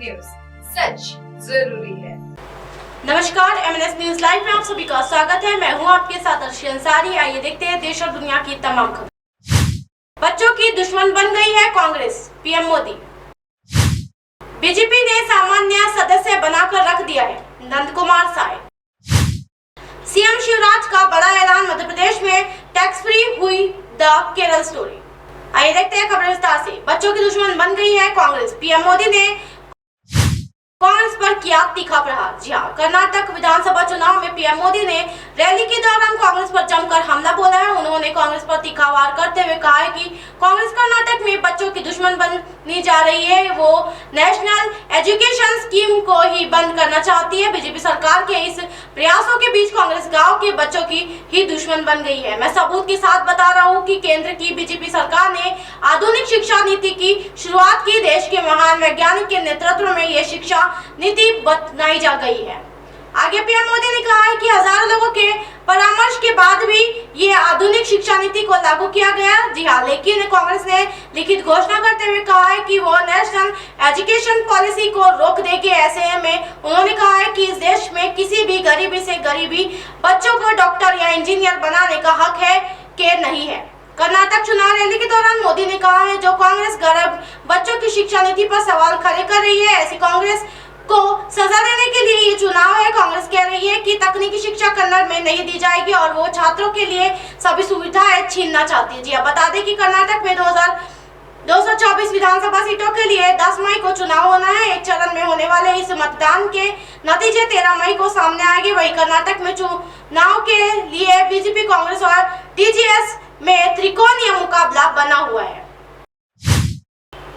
News, सच जरूरी है। नमस्कार, MNS न्यूज लाइव में आप सभी का स्वागत है। मैं हूं आपके साथ अर्शी अंसारी। आइए देखते हैं देश और दुनिया की तमाम खबर। बच्चों की दुश्मन बन गई है कांग्रेस, PM मोदी। बीजेपी ने सामान्य सदस्य बनाकर रख दिया है नंद कुमार साय। CM शिवराज का बड़ा ऐलान, मध्य प्रदेश में टैक्स फ्री हुई द केरल स्टोरी। आइए देखते हैं खबर विस्तार से। बच्चों की दुश्मन बन गई है कांग्रेस, PM मोदी ने कांग्रेस पर किया तीखा प्रहार। जी हां, कर्नाटक विधानसभा चुनाव में PM मोदी ने रैली के दौरान कांग्रेस पर जमकर हमला बोला है। उन्होंने कांग्रेस पर तीखा वार करते हुए कहा है कि कांग्रेस कर्नाटक में बच्चों की दुश्मन बननी जा रही है। वो नेशनल एजुकेशन स्कीम को ही बंद करना चाहती है। बीजेपी सरकार के इस प्रयासों के बीच कांग्रेस गांव के बच्चों की ही दुश्मन बन गई है। मैं सबूत के साथ बता रहा हूँ कि केंद्र की बीजेपी सरकार ने आधुनिक शिक्षा नीति की शुरुआत की। देश के महान वैज्ञानिक के नेतृत्व में ये शिक्षा नीति बनाई जा गई है। आगे PM मोदी ने कहा है कि हजारों लोगों के परामर्श के बाद भी ये आधुनिक शिक्षा नीति को लागू किया गया। जी हाँ, लेकिन कांग्रेस ने लिखित घोषणा करते हुए कहा है कि वो नेशनल एजुकेशन पॉलिसी को रोक देगी। ऐसे में उन्होंने कहा है कि इस देश में किसी भी गरीबी से गरीबी बच्चों को डॉक्टर या इंजीनियर बनाने का हक है कि नहीं है। कर्नाटक चुनाव रैली के दौरान मोदी ने कहा है, जो कांग्रेस गरीब बच्चों की शिक्षा नीति पर सवाल खड़े कर रही है, ऐसी कांग्रेस को सजा देने के लिए ये चुनाव है। कांग्रेस कह रही है कि तकनीकी शिक्षा कन्नड़ में नहीं दी जाएगी और वो छात्रों के लिए सभी सुविधाएं छीनना चाहती है। जी हाँ, बता दें कि कर्नाटक में 224 विधानसभा सीटों के लिए 10 मई को चुनाव होना है। एक चरण में होने वाले इस मतदान के नतीजे 13 मई को सामने आएंगे। वही कर्नाटक में चुनाव के लिए बीजेपी, कांग्रेस और TJS में त्रिकोणीय मुकाबला बना हुआ है।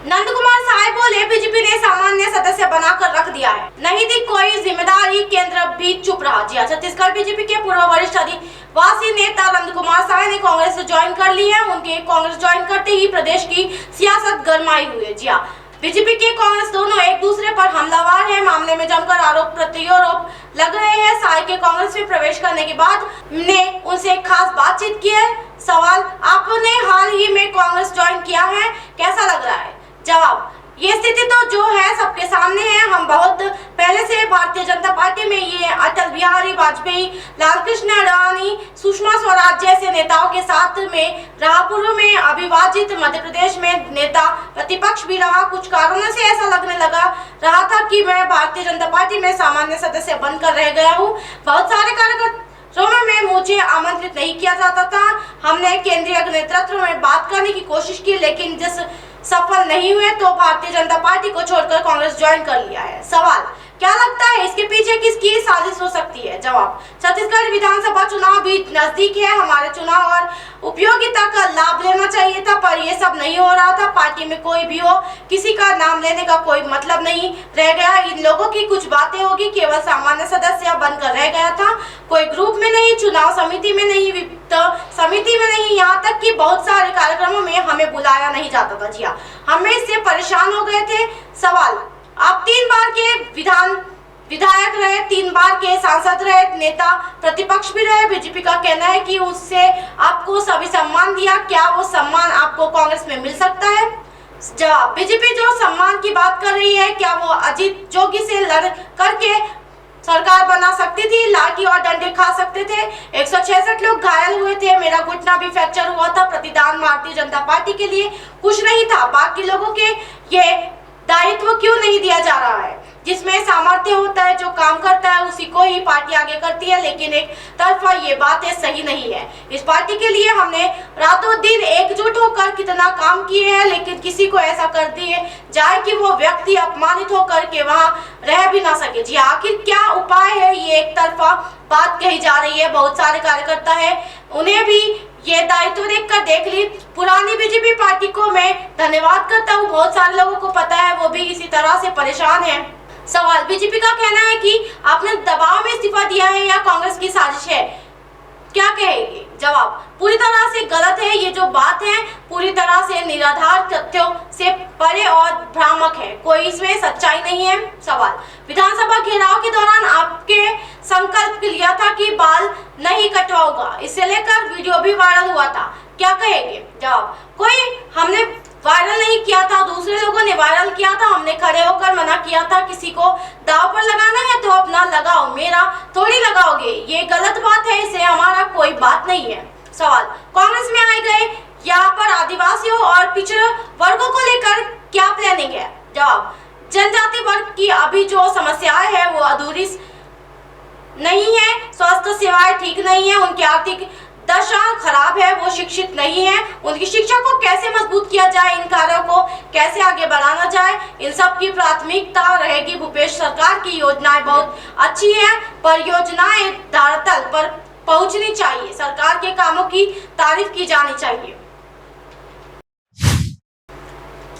नंद कुमार साय बोले, बीजेपी ने सामान्य सदस्य बनाकर रख दिया है, नहीं दी कोई जिम्मेदारी, केंद्र भी चुप रहा। जी छत्तीसगढ़ बीजेपी के पूर्व वरिष्ठ आदिवासी नेता नंद कुमार साय ने कांग्रेस ज्वाइन कर ली है। उनके कांग्रेस ज्वाइन करते ही प्रदेश की सियासत गरमाई हुई है। जी बीजेपी के कांग्रेस दोनों एक दूसरे पर हमलावर है। मामले में जमकर आरोप प्रत्यारोप लग रहे हैं। साय के कांग्रेस में प्रवेश करने के बाद ने उनसे खास बातचीत की है। सवाल, आपने हाल ही में कांग्रेस ज्वाइन किया है, कैसा लग रहा है? जवाब, ये स्थिति तो जो है सबके सामने है। हम बहुत पहले से भारतीय जनता पार्टी में ये अटल बिहारी वाजपेयी, लालकृष्ण अडवाणी, सुषमा स्वराज जैसे नेताओं के साथ में रहा। पूर्व में अविभाजित मध्य प्रदेश में नेता प्रतिपक्ष भी रहा। कुछ कारणों से ऐसा लगने लगा रहा था कि मैं भारतीय जनता पार्टी में सामान्य सदस्य बनकर रह गया हूँ। बहुत सारे कार्यक्रमों में मुझे आमंत्रित नहीं किया जाता था। हमने केंद्रीय नेतृत्व में बात करने की कोशिश की, लेकिन जिस सफल नहीं हुए तो भारतीय जनता पार्टी को छोड़कर कांग्रेस ज्वाइन कर लिया है। सवाल, क्या लगता है इसके पीछे किसकी साजिश हो सकती है? जवाब, छत्तीसगढ़ विधानसभा चुनाव भी नजदीक है। हमारे चुनाव और उपयोगिता का लाभ लेना चाहिए था, पर ये सब नहीं हो रहा था। पार्टी में कोई भी हो, किसी का नाम लेने का कोई मतलब नहीं रह गया। इन लोगों की कुछ बातें होगी, केवल सामान्य सदस्य बनकर रह गया था। कोई ग्रुप में नहीं, चुनाव समिति में नहीं, वित्त समिति में नहीं, यहाँ तक कि बहुत सारे कार्यक्रमों में हमें बुलाया नहीं जाता था। जी हाँ, हमें इससे परेशान हो गए थे। सवाल, आप 3 बार के विधायक रहे, 3 बार के सांसद रहे, नेता प्रतिपक्ष भी रहे। बीजेपी का कहना है कि उससे आपको सभी सम्मान दिया। क्या वो सम्मान आपको कांग्रेस में मिल सकता है? जवाब, बीजेपी जो सम्मान की बात कर रही है, क्या वो अजीत जोगी से लड़ करके सरकार बना सकती थी? लाठी और डंडे खा सकते थे। 166 लोग घायल हुए थे। मेरा घुटना भी फ्रैक्चर हुआ था। प्रतिदान भारतीय जनता पार्टी के लिए कुछ नहीं था। बाकी लोगों के ये दायित्व क्यों नहीं दिया जा रहा है? जिसमें सामर्थ्य होता है, जो काम करता है, उसी को ही पार्टी आगे करती है। लेकिन एक तरफा ये बातें सही नहीं है। इस पार्टी के लिए हमने रातों दिन एकजुट होकर कितना काम किए हैं, लेकिन किसी को ऐसा कर दिए जाए कि वो व्यक्ति अपमानित होकर के वहाँ रह भी ना सके। जी आखिर क्या उपाय है? ये एक तरफा बात कही जा रही है। बहुत सारे कार्यकर्ता है, उन्हें भी ये दायित्व देखकर देख ली। पुरानी बीजेपी पार्टी को मैं धन्यवाद करता हूँ। बहुत सारे लोगों को पता है, वो भी इसी तरह से परेशान है। सवाल, बीजेपी का कहना है कि आपने दबाव में इस्तीफा दिया है या कांग्रेस की साजिश है, क्या कहेंगे? जवाब, पूरी तरह से गलत है। ये जो बात है पूरी तरह से निराधार तथ्यों से परे और भ्रामक है। कोई इसमें सच्चाई नहीं है। सवाल, विधानसभा घेराव के दौरान आपके संकल्प लिया था कि बाल नहीं कटवाऊंगा, इसे लेकर वीडियो भी वायरल हुआ था, क्या कहेंगे? जवाब, कोई हमने वायरल नहीं किया था, दूसरे लोगों ने वायरल किया था। हमने खड़े होकर मना किया था, किसी को दाव पर लगाना है तो अपना लगाओ, मेरा थोड़ी लगाओगे, ये गलत बात है, इससे हमारा कोई बात नहीं है। सवाल, कांग्रेस में आए गए यहाँ पर आदिवासियों और पिछड़े वर्गों को लेकर क्या प्लानिंग है? जवाब, जनजाति वर्ग की अभी जो समस्याएं है वो अधूरी नहीं है, स्वास्थ्य सेवाएं ठीक नहीं है, उनकी आर्थिक दशा खराब है, वो शिक्षित नहीं है, उनकी शिक्षा को कैसे मजबूत किया जाए, इन कार्यों को कैसे आगे बढ़ाना जाए, इन सब की प्राथमिकता रहेगी। भूपेश सरकार की योजनाएं बहुत अच्छी है, परियोजनाएं धरातल पर पहुंचनी चाहिए, सरकार के कामों की तारीफ की जानी चाहिए।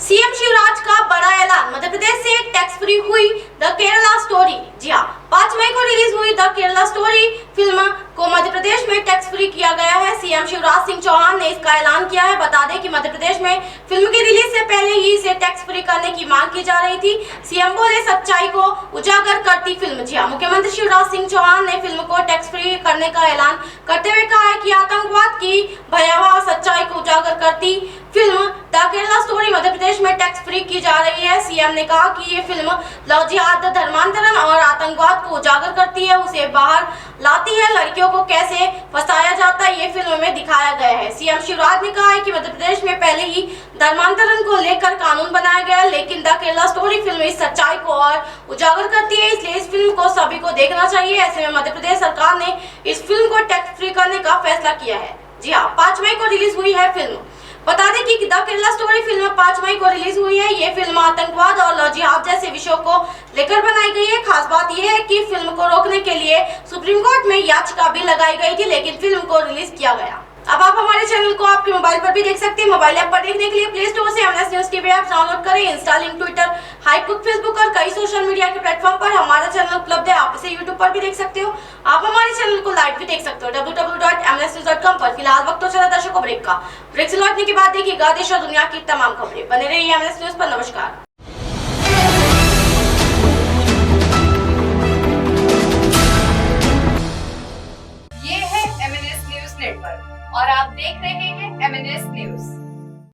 सीएम शिवराज का बड़ा ऐलान, मध्य प्रदेश से टैक्स फ्री हुई द केरला स्टोरी। जी हाँ, 5 मई को रिलीज हुई द केरला स्टोरी फिल्म को मध्य प्रदेश में टैक्स फ्री किया गया है। सीएम शिवराज सिंह चौहान ने इसका ऐलान किया है। बता दें कि मध्य प्रदेश में फिल्म की रिलीज से पहले ही इसे टैक्स फ्री करने की मांग की जा रही थी। सीएम बोले, सच्चाई को उजागर करती फिल्म। जी हाँ, मुख्यमंत्री शिवराज सिंह चौहान ने फिल्म को टैक्स फ्री करने का ऐलान करते हुए कहा है कि आतंकवाद की भयावह सच्चाई को उजागर करती film the Kerala story Madhya Pradesh में टैक्स फ्री की जा रही है। सीएम ने कहा कि ये फिल्म लव जिहाद, धर्मांतरण और आतंकवाद को उजागर करती है, उसे बाहर लाती है, लड़कियों को कैसे फंसाया जाता है ये फिल्म में दिखाया गया है। सीएम शिवराज ने कहा है कि मध्य प्रदेश में पहले ही धर्मांतरण को लेकर कानून बनाया गया है, लेकिन द केरला स्टोरी फिल्म इस सच्चाई को और उजागर करती है, इसलिए इस फिल्म को सभी को देखना चाहिए। ऐसे में मध्य प्रदेश सरकार ने इस फिल्म को टैक्स फ्री करने का फैसला किया है। जी हाँ, 5 मई को रिलीज हुई है फिल्म। बता दें कि द केरला स्टोरी फिल्म 5 मई को रिलीज हुई है। ये फिल्म आतंकवाद और लव जिहाद जैसे विषयों को लेकर बनाई गई है। खास बात यह है कि फिल्म को रोकने के लिए सुप्रीम कोर्ट में याचिका भी लगाई गई थी, लेकिन फिल्म को रिलीज किया गया। अब आप हमारे चैनल को आपके मोबाइल पर भी देख सकते हैं। मोबाइल ऐप पर देखने के लिए प्ले स्टोर से MNS news TV app download करें। इंस्टा, लिंक, ट्विटर, हाइकुक, फेसबुक और कई सोशल मीडिया के प्लेटफॉर्म पर हमारा चैनल उपलब्ध है। आप इसे यूट्यूब पर भी देख सकते हो। आप हमारे चैनल को लाइव भी देख सकते हो www.mnsnews.com पर। फिलहाल वक्त तो चला दर्शकों ब्रेक का। ब्रेक से लौटने के बाद देखिएगा देश और दुनिया की तमाम खबरें। बने रहिए एमएनएस न्यूज पर। नमस्कार।